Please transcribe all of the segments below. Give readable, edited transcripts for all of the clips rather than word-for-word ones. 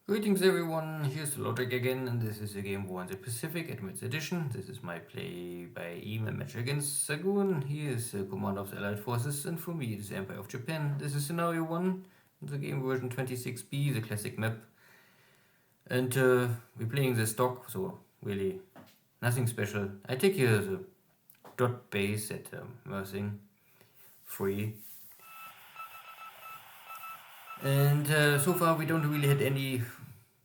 Greetings everyone, here's Lodrik again, and this is a Game War in the Pacific Advanced Edition. This is my play by EM match against Xargun. He is the commander of the Allied Forces, and for me it is the Empire of Japan. This is scenario 1, the game version 26B, the classic map. And we're playing the stock, so really nothing special. I take here the dot base at Mersing, free. And so far we don't really had any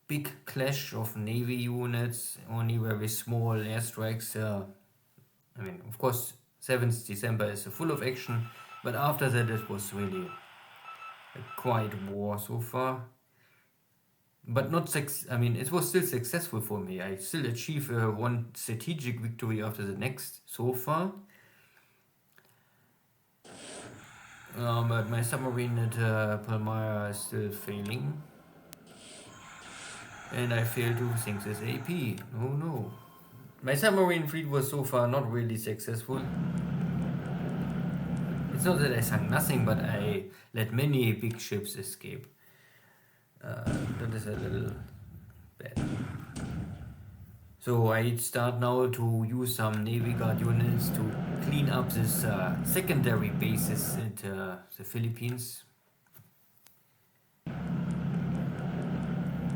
big clash of navy units, only very small airstrikes. I mean, of course, 7th December is full of action, but after that it was really a quiet war so far. But not I mean, it was still successful for me. I still achieve one strategic victory after the next so far. But my submarine at Palmyra is still failing. And I failed to sink this AP. Oh no. My submarine fleet was so far not really successful. It's not that I sunk nothing, but I let many big ships escape. That is a little bad. So I start now to use some Navy Guard units to clean up this secondary bases at the Philippines.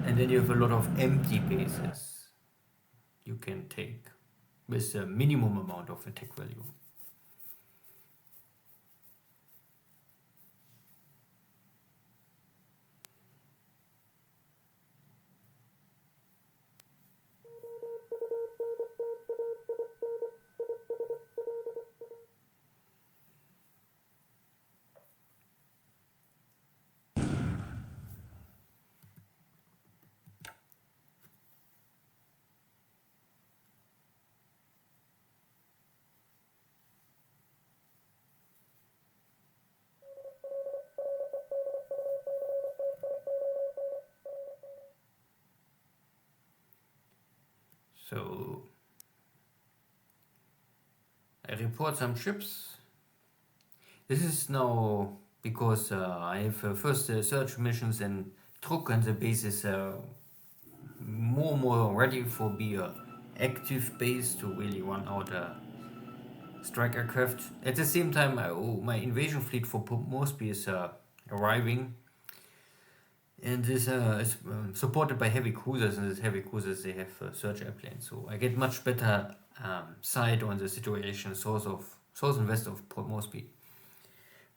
And then you have a lot of empty bases you can take with a minimum amount of attack value. So I report some ships. This is now because I have first search missions and Truk, and the base is more ready for be a active base to really run out strike aircraft. At the same time, my invasion fleet for Port Moresby is arriving. And this is supported by heavy cruisers, and these heavy cruisers, they have search airplanes. So I get much better sight on the situation south and west of Port Moresby.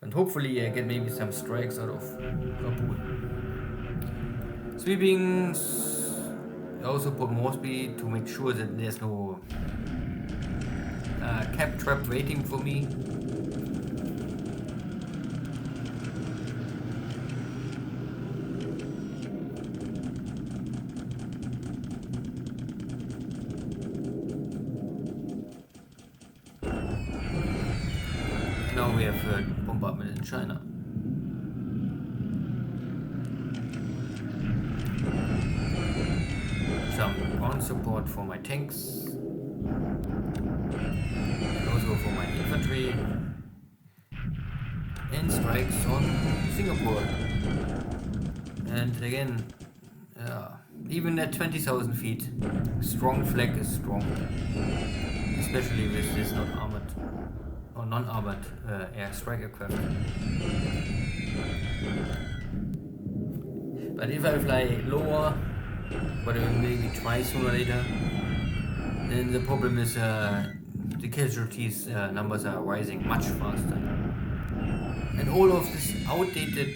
And hopefully I get maybe some strikes out of Kabul. Sweeping also Port Moresby to make sure that there's no cap trap waiting for me. Now we have bombardment in China. Some ground support for my tanks, and also for my infantry, and strikes on Singapore. And again, even at 20,000 feet, strong flag is strong, especially with this not armored or non-armored air strike aircraft. But if I fly lower, but I will maybe try sooner or later, then the problem is the casualties numbers are rising much faster. And all of this outdated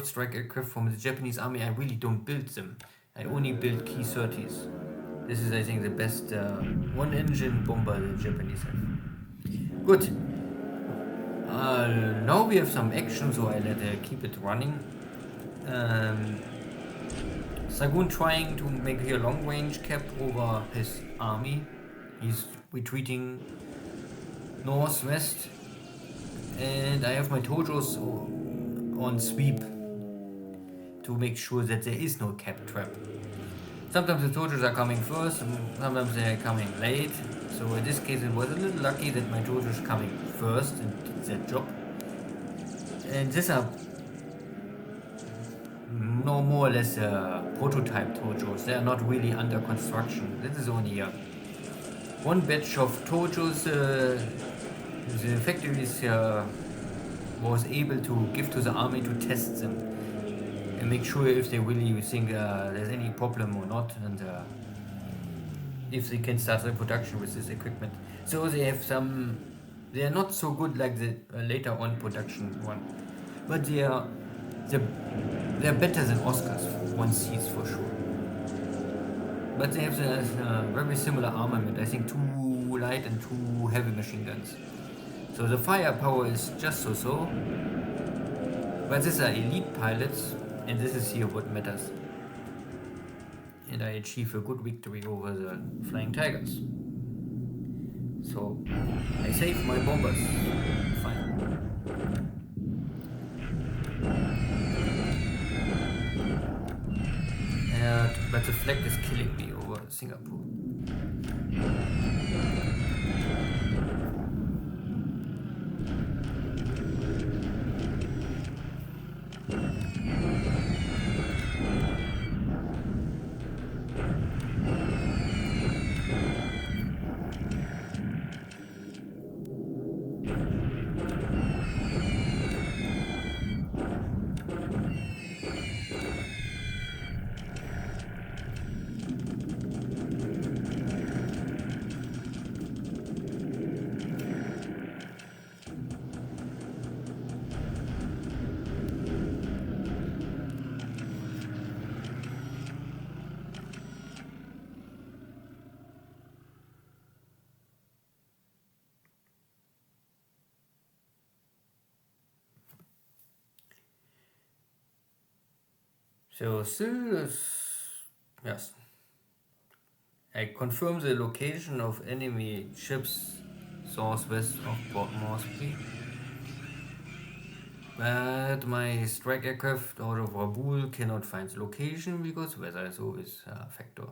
strike aircraft from the Japanese army, I really don't build them. I only build Key 30s. This is, I think, the best one-engine bomber the Japanese have. Good. Now we have some action, so I keep it running. Xargun trying to make a long-range cap over his army. He's retreating northwest, and I have my Tojos on sweep to make sure that there is no cap trap. Sometimes the Tojos are coming first, and sometimes they are coming late. So in this case it was a little lucky that my Tojos coming first and did that job. And these are no, more or less prototype tojos. They are not really under construction. This is only one batch of tojos the factories was able to give to the army to test them and make sure if they really think there's any problem or not, and if they can start the production with this equipment. So they have some. They are not so good like the later on production one, but they are better than Oscars. One sees for sure. But they have very similar armament. I think 2 light and 2 heavy machine guns. So the firepower is just so. But these are elite pilots, and this is here what matters. And I achieve a good victory over the Flying Tigers. So I save my bombers. Fine. But the flag is killing me over Singapore. So still, yes. I confirm the location of enemy ships southwest of Port Moresby. But my strike aircraft out of Rabaul cannot find the location because weather is always a factor.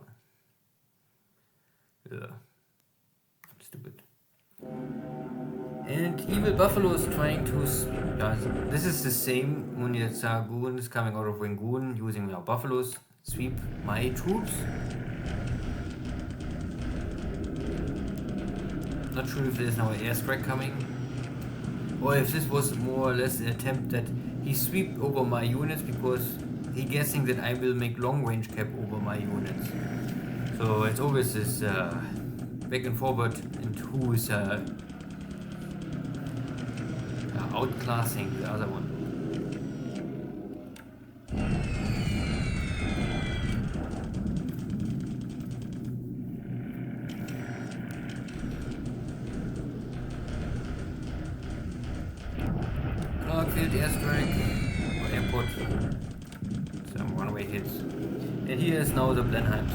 Yeah. Stupid. And Evil Buffalo is trying to... this is the same, only that Xargun is coming out of Rangoon using our buffaloes, sweep my troops. Not sure if there's now an airstrike coming, or if this was more or less an attempt that he sweep over my units because he guessing that I will make long range cap over my units. So it's always this back and forward, and who is outclassing the other one. Clarkfield airstrike or airport. Some runway hits. And here is now the Blenheims.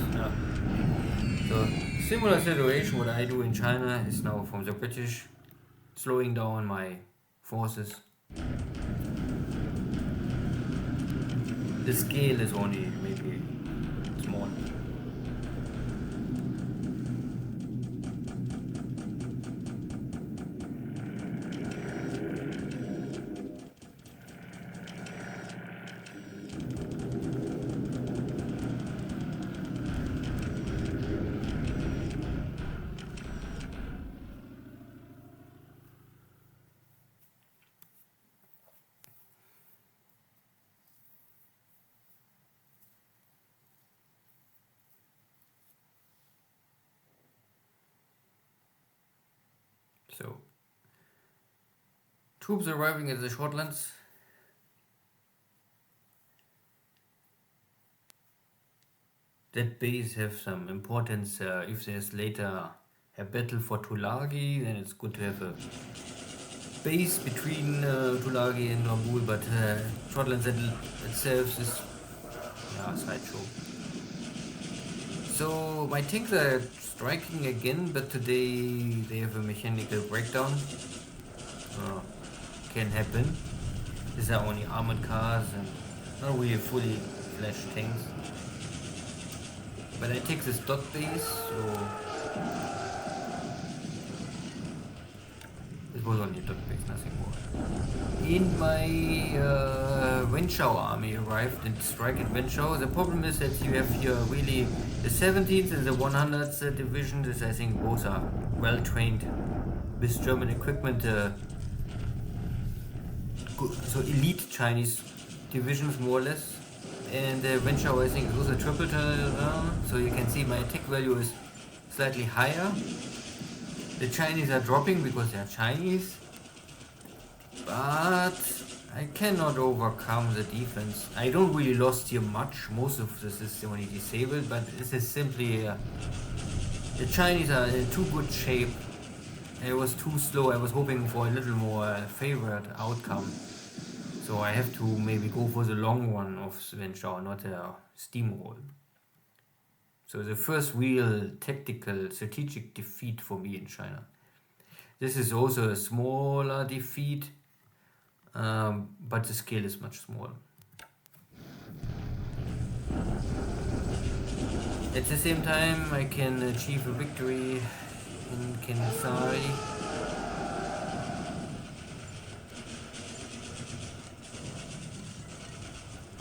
So similar situation what I do in China is now from the British, slowing down my forces. The scale is only maybe small. So, troops arriving at the Shortlands. That base have some importance if there's later a battle for Tulagi, then it's good to have a base between Tulagi and Rabaul, but Shortlands itself is a sideshow. So my tanks are striking again, but today they have a mechanical breakdown. Can happen. These are only armored cars and not really fully fledged tanks. But I take this dot base, so This was only dot base, nothing more. In my Wenchao army arrived and strike in Wenchao. The problem is that you have here really the 17th and the 100th division. This, I think, both are well trained with German equipment. So elite Chinese divisions, more or less. And Wenchao, I think, is also triple turn. So you can see my attack value is slightly higher. The Chinese are dropping because they are Chinese. But I cannot overcome the defense. I don't really lost here much. Most of this is only disabled, but this is simply the Chinese are in too good shape. It was too slow. I was hoping for a little more favored outcome. So I have to maybe go for the long one of Svenchao, not a steamroll. So the first real tactical strategic defeat for me in China. This is also a smaller defeat. But the scale is much smaller. At the same time, I can achieve a victory in Kensai.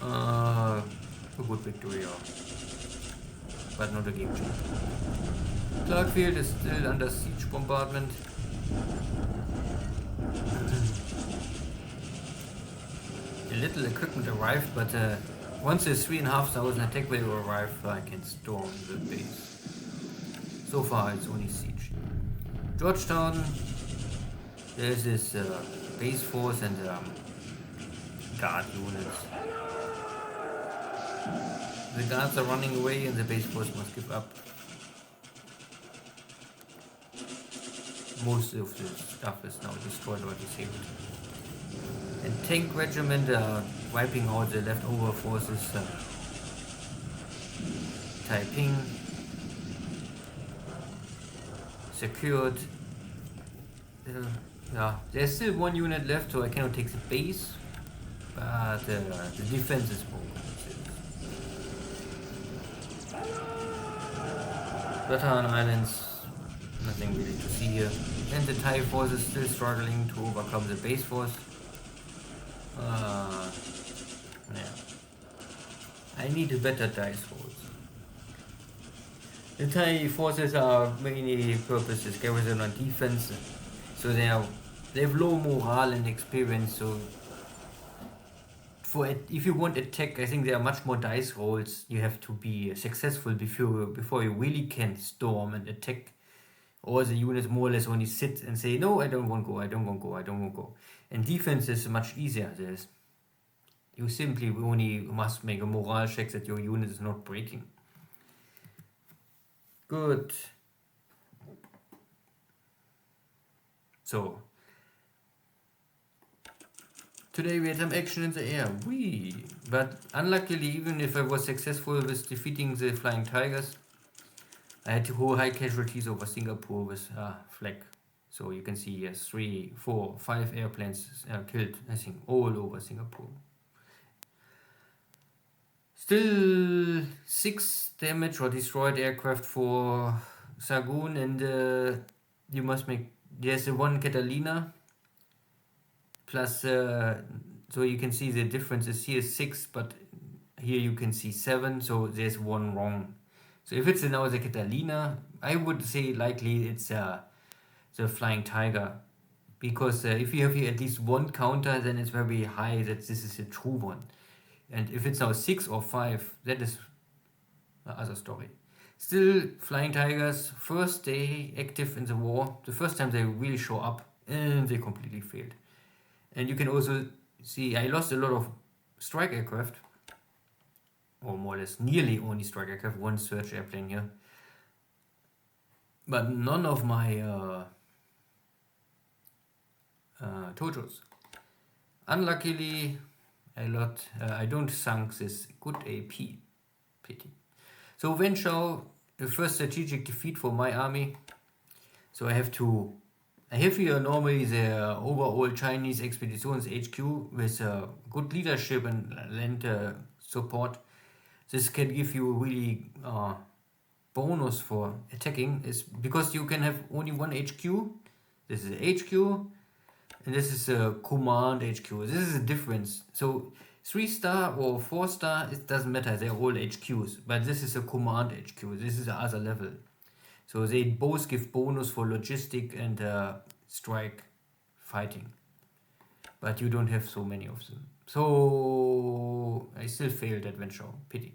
A good victory, but not a game changer. Clarkfield is still under siege bombardment. A little equipment arrived, but once the 3,500 attack value arrive, I can storm the base. So far, it's only siege. Georgetown, there's this base force and guard units. The guards are running away, and the base force must give up. Most of the stuff is now destroyed or disabled. And tank regiment are wiping out the leftover forces. Taiping secured. Yeah, there's still one unit left, so I cannot take the base, but the defense is broken. Bataan Islands, nothing really to see here. And the Thai force is still struggling to overcome the base force. Yeah. I need a better dice rolls. The Thai forces are mainly purposes garrison on defense, so they have low morale and experience. So if you want attack, I think there are much more dice rolls. You have to be successful before you really can storm and attack. All the units more or less only sit and say, no, I don't want to go, I don't want to go, I don't want to go. And defense is much easier. You simply only must make a morale check that your unit is not breaking. Good. So, today we had some action in the air. But unluckily, even if I was successful with defeating the Flying Tigers, I had to hold high casualties over Singapore with flag. So you can see here 3, 4, 5 airplanes killed, I think, all over Singapore. Still 6 damaged or destroyed aircraft for Xargun, and you must make, there's a 1 Catalina, plus, so you can see the difference is here 6, but here you can see 7, so there's 1 wrong. So if it's now the Catalina, I would say likely it's the Flying Tiger, because if you have here at least 1 counter, then it's very high that this is a true one. And if it's now 6 or 5, that is another story. Still, Flying Tigers, first day active in the war, the first time they really show up, and they completely failed. And you can also see I lost a lot of strike aircraft, or more or less nearly only strike aircraft, 1 search airplane here. But none of my Tojos. Unluckily, I don't sunk this good AP. Pity. So Wenchao, the first strategic defeat for my army. So I have here normally the overall Chinese expeditions HQ with good leadership and land support. This can give you really bonus for attacking, is because you can have only 1 HQ. This is HQ, and this is a command HQ. This is a difference. So 3-star or 4-star, it doesn't matter, they're all HQs, but this is a command HQ. This is the other level. So they both give bonus for logistic and strike fighting, but you don't have so many of them. So I still failed adventure, pity.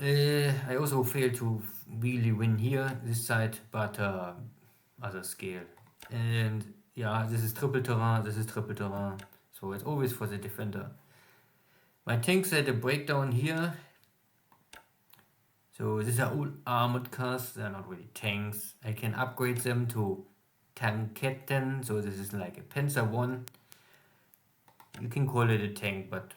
I also failed to really win here, this side, but other scale. And yeah, this is triple terrain, this is triple terrain. So it's always for the defender. My tanks had a breakdown here. So these are all armored cars, they're not really tanks. I can upgrade them to Tanketten, so this is like a Panzer 1. You can call it a tank, but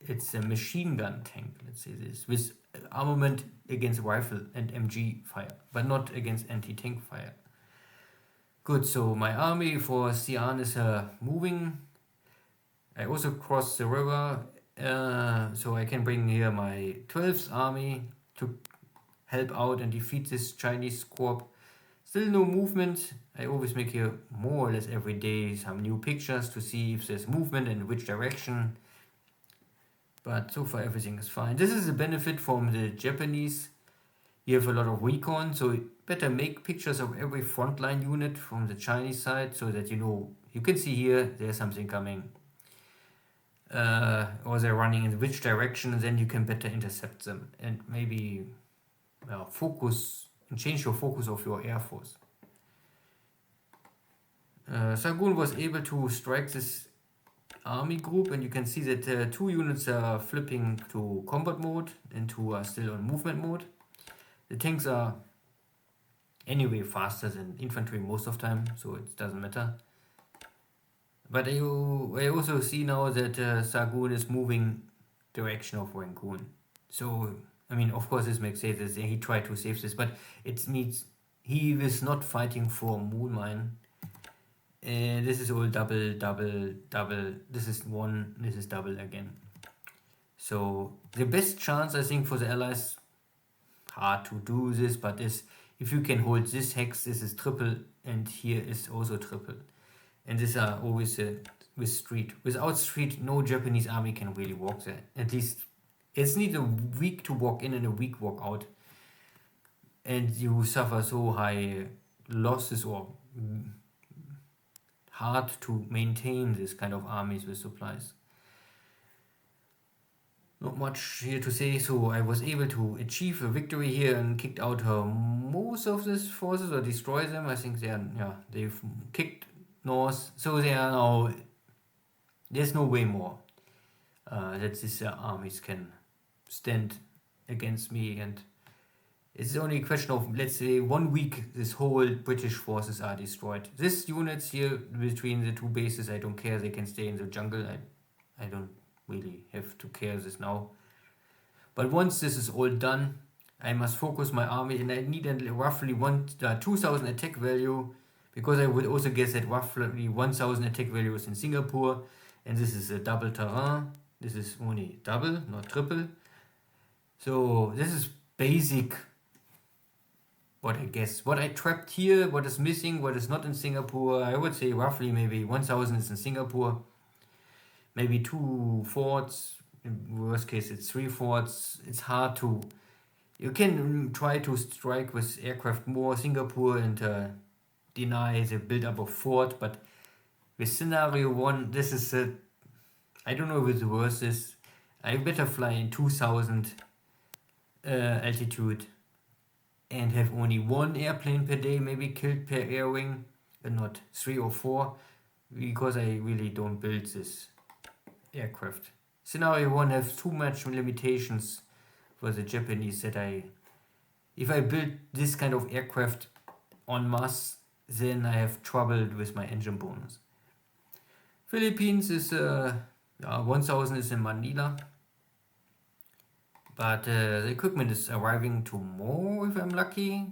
it's a machine gun tank, let's say this, with armament against rifle and MG fire, but not against anti-tank fire. Good, so my army for Xi'an is moving. I also crossed the river, so I can bring here my 12th army to help out and defeat this Chinese corps. Still no movement. I always make here more or less every day some new pictures to see if there's movement and which direction. But so far everything is fine. This is a benefit from the Japanese. You have a lot of recon, so you better make pictures of every frontline unit from the Chinese side so that you know, you can see here there's something coming. Or they're running in which direction, and then you can better intercept them and maybe focus and change your focus of your air force. Xargun was able to strike this army group, and you can see that 2 units are flipping to combat mode and 2 are still on movement mode. The tanks are anyway faster than infantry most of the time, so it doesn't matter. But I also see now that Xargun is moving direction of Rangoon. So, I mean, of course this makes sense that he tried to save this, but it needs, he is not fighting for Moon Mine. This is all double, double, double. This is 1, this is double again. So the best chance I think for the Allies, hard to do this, but is if you can hold this hex, this is triple, and here is also triple. And these are always with street. Without street, no Japanese army can really walk there. At least it's need a week to walk in and a week walk out. And you suffer so high losses or hard to maintain this kind of armies with supplies. Not much here to say, so I was able to achieve a victory here and kicked out most of these forces or destroy them. I think they've kicked north, so they are now, there's no way more that these armies can stand against me, and it's only a question of, let's say, 1 week this whole British forces are destroyed. These units here between the 2 bases, I don't care, they can stay in the jungle. I don't really have to care this now. But once this is all done, I must focus my army, and I need roughly 2,000 attack value, because I would also guess that roughly 1,000 attack value is in Singapore, and this is a double terrain. This is only double, not triple. So this is basic, what I guess. What I trapped here, what is missing, what is not in Singapore, I would say roughly maybe 1,000 is in Singapore. Maybe 2 forts, in worst case it's 3 forts. It's hard to, you can try to strike with aircraft more Singapore and deny the build-up of fort, but with scenario 1, this is I don't know if it's worth this. I better fly in 2,000 altitude and have only 1 airplane per day, maybe killed per air wing, and not 3 or 4, because I really don't build this aircraft. Scenario 1 has too much limitations for the Japanese that if I build this kind of aircraft en masse, then I have trouble with my engine bonus. Philippines is 1,000 is in Manila, but the equipment is arriving tomorrow if I'm lucky.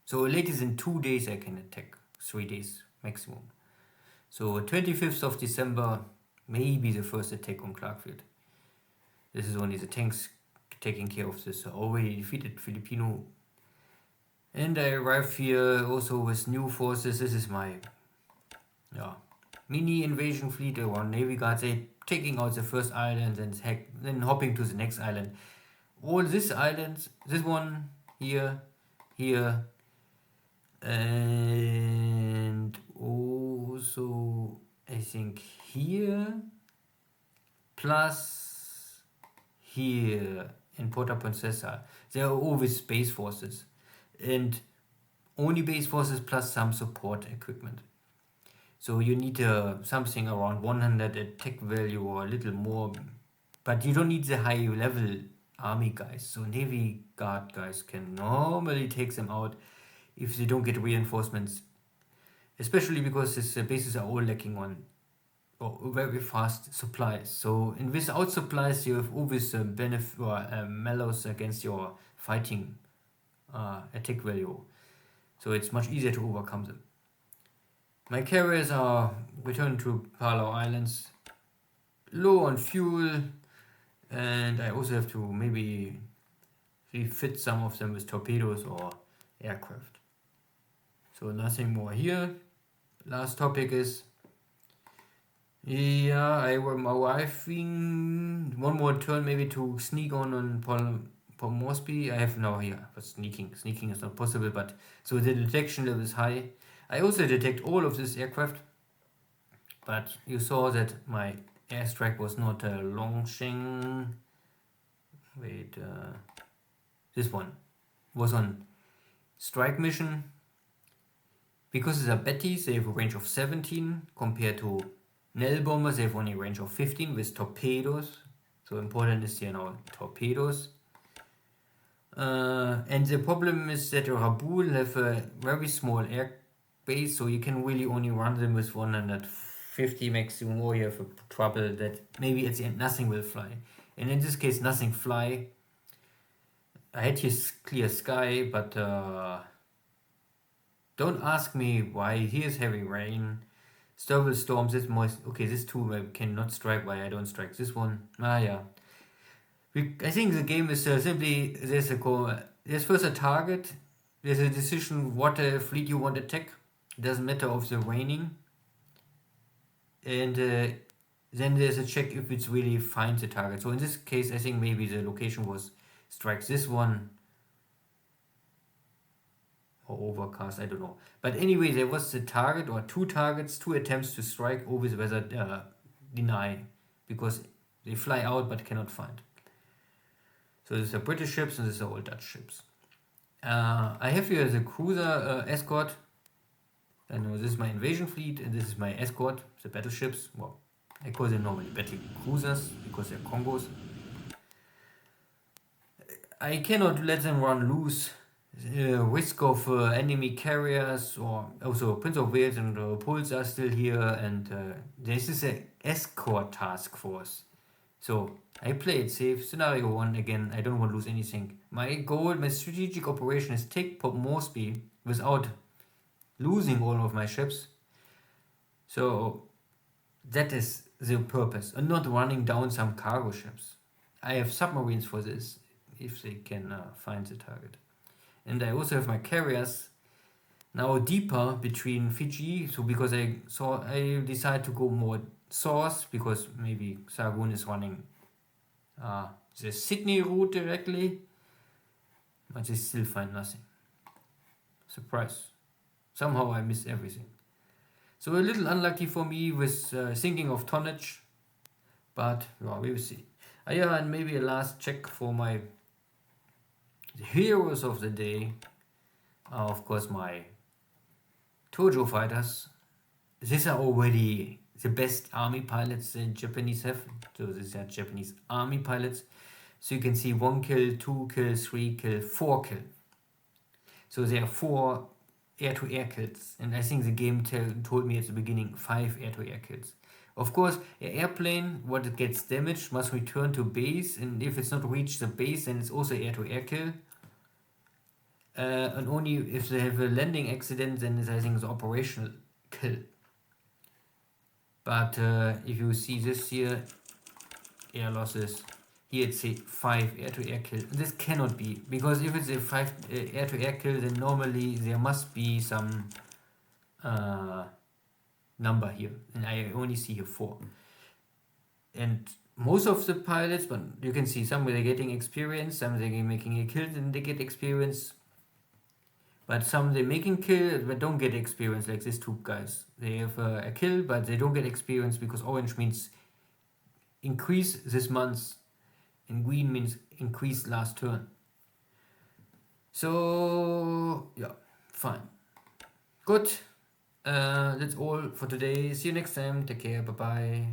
So latest in 2 days I can attack, 3 days maximum. So 25th of December, maybe the first attack on Clarkfield. This is only the tanks taking care of this already defeated Filipino And I arrive here also with new forces. This is my mini invasion fleet. Around Navy Guards. They're taking out the first island and then hopping to the next island. All these islands, this one here, here, and also I think here, plus here in Porta Princesa. There are always base forces, and only base forces plus some support equipment. So you need something around 100 attack value or a little more, but you don't need the high level army guys. So Navy Guard guys can normally take them out if they don't get reinforcements, especially because these bases are all lacking on very fast supplies. So and without supplies, you have always benefit or mallows against your fighting attack value. So it's much easier to overcome them. My carriers are returned to Palau Islands, low on fuel, and I also have to maybe refit some of them with torpedoes or aircraft. So nothing more here. Last topic is, I am arriving one more turn maybe to sneak on Port Moresby. I have now here, but sneaking is not possible, but so the detection level is high. I also detect all of this aircraft, but you saw that my airstrike was not launching. Wait, this one was on strike mission. Because these are Bettys, they have a range of 17 compared to Nell bombers. They have only a range of 15 with torpedoes. So important is here now torpedoes. And the problem is that Rabaul have a very small air base, so you can really only run them with 150 maximum, or you have a trouble that maybe at the end nothing will fly. And in this case, nothing fly. I had here clear sky, but don't ask me why. Here's heavy rain. Stubble storms, this moist. Okay, this two I cannot strike. Why I don't strike this one? Yeah. I think the game is simply there's first a target. There's a decision what fleet you want to attack. It doesn't matter of the raining. And then there's a check if it's really finds the target. So in this case, I think maybe the location was strikes this one or overcast, I don't know. But anyway, there was the target or two attempts to strike, always weather deny because they fly out but cannot find. So these are British ships and these are all Dutch ships. I have here the cruiser escort. I know this is my invasion fleet and this is my escort, the battleships. Well, I call them normally battle cruisers because they're Congos. I cannot let them run loose. Risk of enemy carriers, or also Prince of Wales and Pulse are still here, and this is an escort task force. So I play it safe. Scenario 1 again, I don't want to lose anything. My goal, my strategic operation is take Port Moresby without losing all of my ships. So that is the purpose, and not running down some cargo ships. I have submarines for this, if they can find the target. And I also have my carriers now deeper between Fiji, so because I decided to go more source, because maybe Xargun is running the Sydney route directly, but they still find nothing. Surprise. Somehow I miss everything. So a little unlucky for me with thinking of tonnage, but well, we will see. And maybe a last check for my heroes of the day are of course my Tojo fighters. These are already the best army pilots the Japanese have. So these are Japanese army pilots. So you can see 1 kill, 2 kill, 3 kill, 4 kill. So there are 4 air-to-air kills. And I think the game told me at the beginning 5 air-to-air kills. Of course, an airplane, what it gets damaged, must return to base, and if it's not reached the base, then it's also air-to-air kill. And only if they have a landing accident, then I think it's operational kill. But if you see this here, air losses, here it's a 5 air-to-air kill. This cannot be, because if it's a 5 air-to-air kill, then normally there must be some number here, and I only see here 4. And most of the pilots, but you can see some they're getting experience, some they're making a kill and they get experience, but some they're making kill but don't get experience, like these 2 guys. They have a kill but they don't get experience because orange means increase this month and green means increase last turn. So yeah, fine, good. That's all for today. See you next time. Take care. Bye bye.